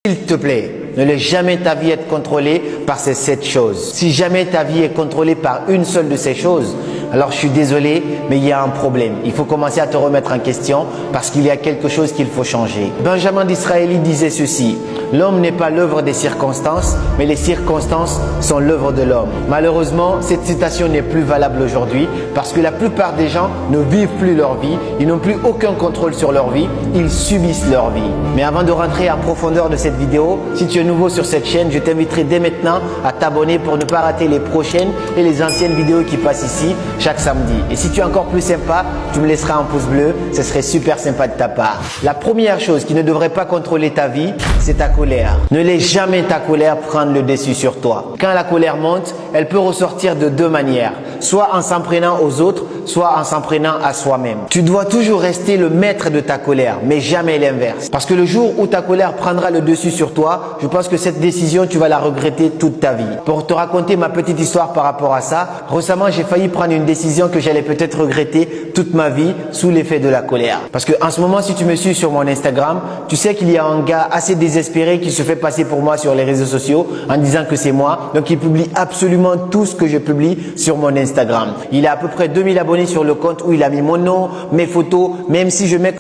S'il te plaît, ne laisse jamais ta vie être contrôlée par ces 7 choses. Si jamais ta vie est contrôlée par une seule de ces choses, alors je suis désolé, mais il y a un problème. Il faut commencer à te remettre en question parce qu'il y a quelque chose qu'il faut changer. Benjamin Disraeli disait ceci: l'homme n'est pas l'œuvre des circonstances, mais les circonstances sont l'œuvre de l'homme. Malheureusement, cette citation n'est plus valable aujourd'hui parce que la plupart des gens ne vivent plus leur vie, ils n'ont plus aucun contrôle sur leur vie, ils subissent leur vie. Mais avant de rentrer en profondeur de cette vidéo, si tu es nouveau sur cette chaîne, je t'inviterai dès maintenant à t'abonner pour ne pas rater les prochaines et les anciennes vidéos qui passent ici chaque samedi. Et si tu es encore plus sympa, tu me laisseras un pouce bleu, ce serait super sympa de ta part. La première chose qui ne devrait pas contrôler ta vie, c'est ta colère. Ne laisse jamais ta colère prendre le dessus sur toi. Quand la colère monte, elle peut ressortir de 2 manières, soit en s'en prenant aux autres, soit en s'en prenant à soi-même. Tu dois toujours rester le maître de ta colère, mais jamais l'inverse. Parce que le jour où ta colère prendra le dessus sur toi, je pense que cette décision, tu vas la regretter toute ta vie. Pour te raconter ma petite histoire par rapport à ça, récemment, j'ai failli prendre une décision que j'allais peut-être regretter toute ma vie sous l'effet de la colère. Parce que en ce moment, si tu me suis sur mon Instagram, tu sais qu'il y a un gars assez désespéré qui se fait passer pour moi sur les réseaux sociaux en disant que c'est moi. Donc, il publie absolument tout ce que je publie sur mon Instagram. Il a à peu près 2000 abonnés sur le compte où il a mis mon nom, mes photos, même si je mets que